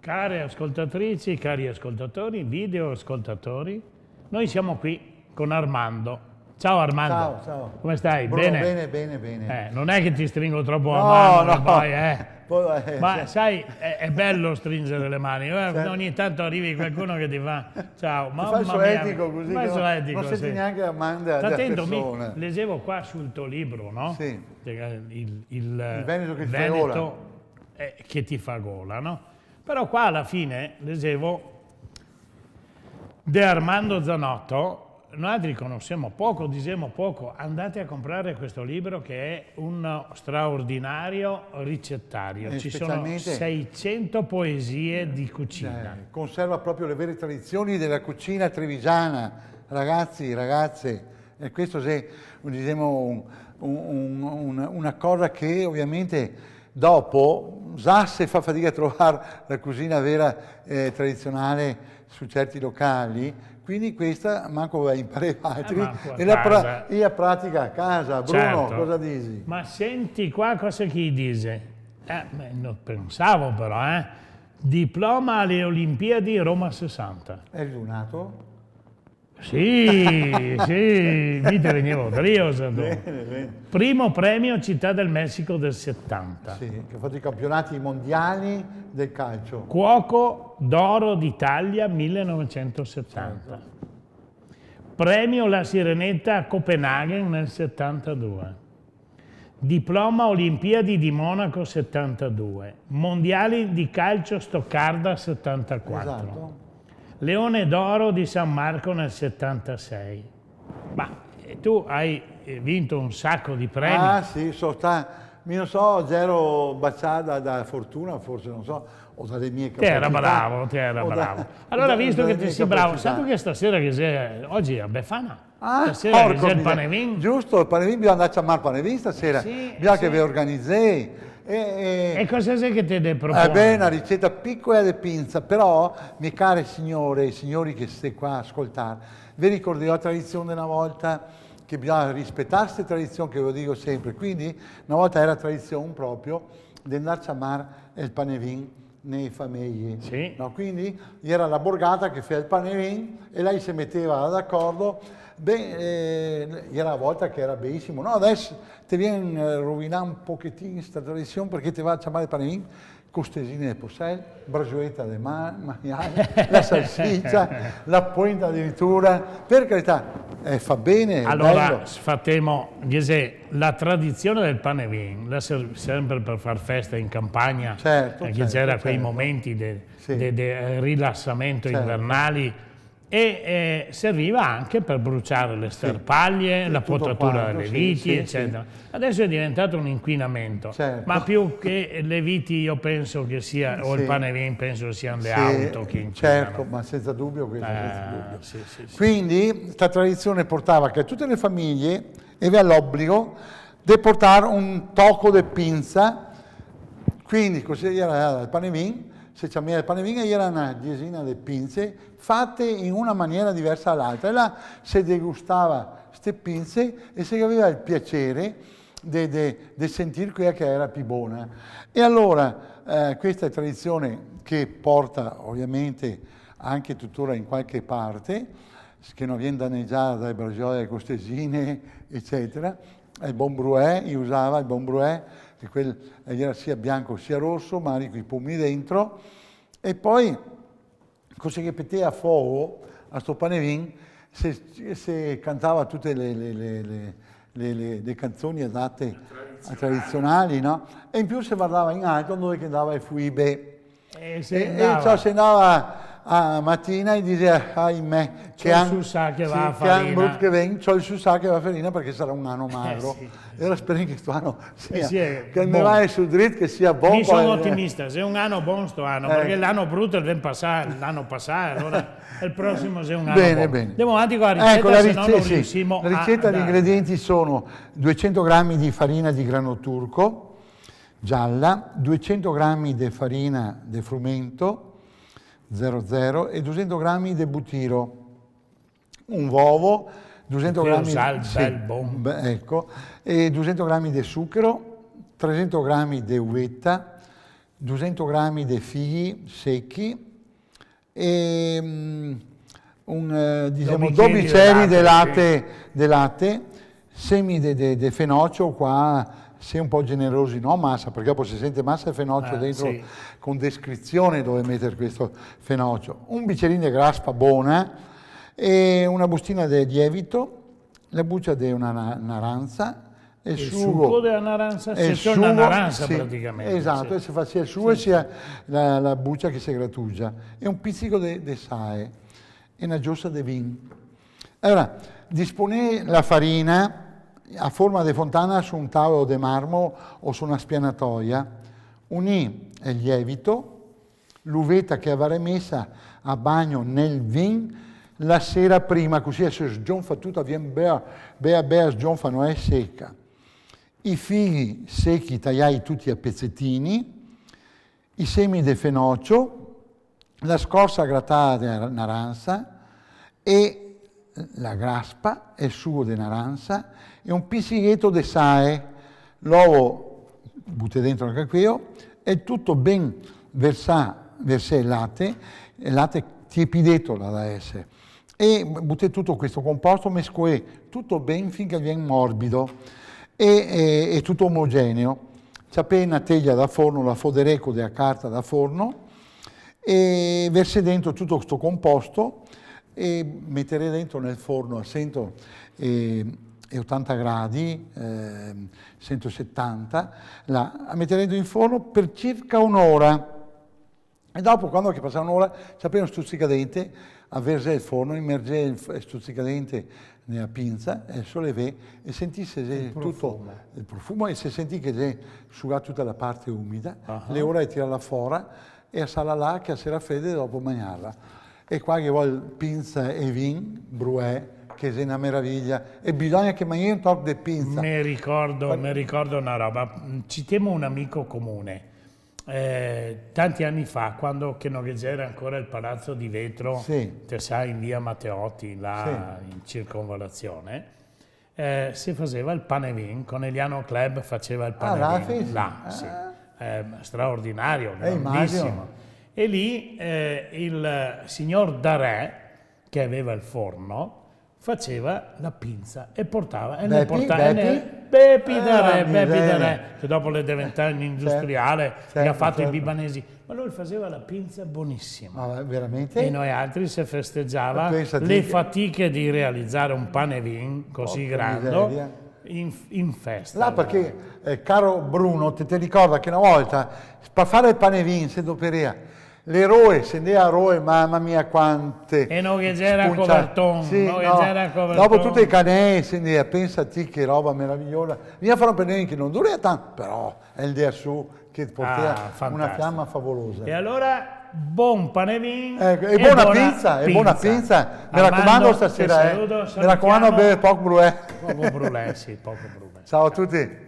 care ascoltatrici, cari ascoltatori, video ascoltatori, noi siamo qui con Armando. Ciao Armando. Ciao, ciao. Come stai? Bruno, Bene? Bene. Non è che ti stringo troppo la No, mano, no. poi, ma sai, è bello stringere le mani. Ogni tanto arrivi qualcuno che ti fa ciao, Ti fa il suo etico così, non senti sì. neanche la manda della Attento, persona. leggevo qua sul tuo libro, no? Sì. Il Veneto che ti fa gola. Che ti fa gola, no? Però qua alla fine leggevo De Armando Zanotto. Noi altri conosciamo poco, diciamo poco, andate a comprare questo libro che è un straordinario ricettario. Ci sono 600 poesie di cucina. Conserva proprio le vere tradizioni della cucina trevigiana, ragazzi, ragazze. E questo è diciamo, una cosa che ovviamente dopo Zasse fa fatica a trovare la cucina vera tradizionale su certi locali. Quindi questa manco va a imparare altri e la pratica a casa. Bruno, certo. Cosa dici? Ma senti qua cosa chi dice? Non pensavo però, Diploma alle Olimpiadi Roma 60. È ritornato? Sì, mi te venivo brioso. Bene. Primo premio Città del Messico del 70. Sì, che ha fatto i campionati mondiali del calcio. Cuoco d'oro d'Italia 1970. Certo. Premio La Sirenetta a Copenaghen nel 72. Diploma Olimpiadi di Monaco 72. Mondiali di calcio Stoccarda 74. Esatto. Leone d'oro di San Marco nel 76. Ma tu hai vinto un sacco di premi. Ah sì, non so, zero baciata da fortuna, forse non so, o dalle mie capacità. Te era bravo. Allora, visto che ti sei bravo, sai che stasera che sei, oggi è a Befana? Stasera che c'è il Panevin? Giusto, il Panevin, bisogna andare a chiamare il Panevin stasera, bisogna che vi organizzei. E cosa sei che te ne proponi? Beh, una ricetta piccola di pinza, però, mie care signore e signori che siete qua a ascoltare, vi ricordo la tradizione una volta che bisogna rispettare queste tradizioni che ve lo dico sempre, quindi una volta era tradizione proprio di andare a chiamare il Panevin nei famiglie. Sì. No? Quindi era la borgata che fa il Panevin e lei si metteva d'accordo. Era una volta che era bellissimo, no? Adesso ti viene a rovinare un pochettino questa tradizione perché ti va a chiamare il Panevin, costesine di Possel, bracioletta di maiale, la salsiccia, la pointa addirittura, per carità, fa bene. Allora, sfatemo, la tradizione del Panevin, sempre per far festa in campagna, perché c'era quei momenti di rilassamento invernali, e serviva anche per bruciare le sterpaglie, la potatura delle viti, eccetera. Adesso è diventato un inquinamento, ma più che le viti io penso che sia, o il Panevin penso siano le auto che inquinano. Certo, ma senza dubbio questo. Quindi questa tradizione portava che tutte le famiglie avevano l'obbligo di portare un tocco di pinza, quindi così era il Panevin. Se c'era il Panevin era una decina di pinze fatte in una maniera diversa dall'altra e là si degustava queste pinze e si aveva il piacere di sentire quella che era più buona. E allora questa è tradizione che porta ovviamente anche tuttora in qualche parte, che non viene danneggiata dai bracioli, dalle costesine, eccetera. Il Bon Bruet, io usava il Bon Bruet, che era sia bianco sia rosso, ma con i pommi dentro, e poi così che metteva a fuoco a sto Panevin se cantava tutte le canzoni adatte tradizionali, no? E in più si guardava in alto dove che andava il fuibe e si andava a mattina e diceva ahimè che il susà che va a farina, c'ho il susà che va a farina perché sarà un anno magro. E ora spero che questo anno che mi vai sul dritto, che sia buono. Mi sono ottimista, se è un anno buono sto anno, perché l'anno brutto deve passare, l'anno passato, allora il prossimo se è un anno buono. Bene. Andiamo avanti con la ricetta, se no non riusciamo La ricetta, gli ingredienti sono 200 g di farina di grano turco gialla, 200 g di farina di frumento 00 e 200 g di butiro, un uovo, 200 g e 200 g di zucchero, 300 g di uvetta, 200 grammi di figli secchi e diciamo, 2 bicchieri di latte, semi di fenocchio, qua si è un po' generosi, no massa, perché dopo si sente massa e fenocchio dentro, sì, con descrizione dove mettere questo fenocchio. Un bicchierino di graspa buona e una bustina di lievito, la buccia di una naranza, il sugo della naranza, c'è una naranza, sì, praticamente. Esatto, e si fa sia il sugo, sì, sia la buccia che si grattugia. E un pizzico di sale e una giostra di vino. Allora, dispone la farina a forma di fontana su un tavolo di marmo o su una spianatoia, unì il lievito, l'uvetta che avrei messa a bagno nel vin la sera prima, così si sgonfa tutta, viene bea sgonfa, non è secca. I figli secchi tagliai tutti a pezzettini, i semi di fenocchio, la scorza grattata di naranza e la graspa e il sugo di naranza e un pizzichetto di sale, l'uovo butte dentro anche qui e tutto ben versa il latte tiepidetto da essere, e butte tutto questo composto, mescoe tutto ben finché viene morbido e tutto omogeneo. C'è appena teglia da forno, la fodereco della carta da forno e verse dentro tutto questo composto e mettere dentro nel forno a 180 gradi, 170, a mettere dentro in forno per circa un'ora. E dopo, quando che passa un'ora, c'è appena uno stuzzicadente, avverse il forno, immerge il stuzzicadente nella pinza, e solleve e sentisse tutto il profumo, e se sentì che è asciugato tutta la parte umida, le ore tirarla fuori e assala là che a sera fredda e dopo mangiarla. E qua che vuole pinza e vin, bruè, che è una meraviglia, e bisogna che mangi un tocco di pinza. Mi ricordo una roba, citiamo un amico comune, tanti anni fa, quando che non c'era ancora il Palazzo di Vetro, sì, te sai, in via Matteotti, là, sì, in circonvallazione, si faceva il pane vin, con Eliano Club faceva il pane vin, là, sì, straordinario, grandissimo. E lì il signor Darè, che aveva il forno, faceva la pinza e portava, e Bepi Darè, che dopo le diventare un industriale, che ha fatto i libanesi, ma lui faceva la pinza buonissima. Ma veramente? E noi altri si festeggiava le fatiche di realizzare un pane vin così grande in festa. Là perché, caro Bruno, ti ricorda che una volta, per fare il pane vin, se doperia, l'eroe, scendeva a Roe, mamma mia quante... E non che c'era coverton, sì, dopo tutti i canei, scendeva, pensati che roba meravigliosa. Vieni a fare un pane che non dura tanto, però è il dia su che porta una fiamma favolosa. E allora, buon pane vin e buona pinza, e buona pinza. Mi raccomando stasera, mi raccomando a bere poco bruè. Poco bruè, sì, poco bruè. Ciao a tutti.